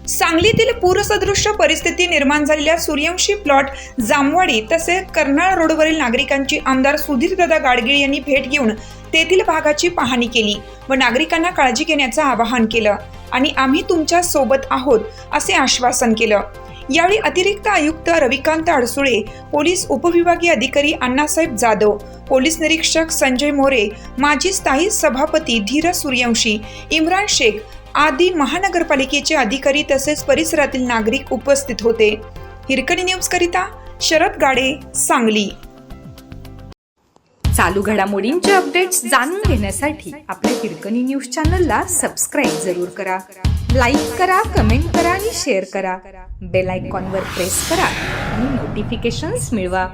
सांगलीतील पूरसदृश्य परिस्थिती निर्माण झालेल्या सूर्यवंशी प्लॉट जामवाडी तसेच कर्नाळ रोडवरील नागरिकांची आमदार सुधीरदादा गाडगीळ यांनी भेट घेऊन तेथील भागाची पाहणी केली व नागरिकांना काळजी घेण्याचं आवाहन केलं आणि आम्ही तुमच्या सोबत आहोत असे आश्वासन केलं। यावेळी अतिरिक्त आयुक्त रविकांत अडसुळे, पोलीस उपविभागीय अधिकारी अण्णासाहेब जाधव, पोलीस निरीक्षक संजय मोरे, माजी स्थायी सभापती धीरज सूर्यवंशी, इम्रान शेख आदी महानगरपालिकेचे अधिकारी तसेच परिसरातील नागरिक उपस्थित होते। हिरकणी न्यूज करिता शरद गाडे, सांगली। चालू घडामोडींचे अपडेट्स जाणून घेण्यासाठी आपल्या हिरकणी न्यूज चॅनलला सबस्क्राईब जरूर करा, लाईक करा, कमेंट करा आणि शेअर करा। बेल आयकॉनवर प्रेस करा आणि नोटिफिकेशन्स मिळवा।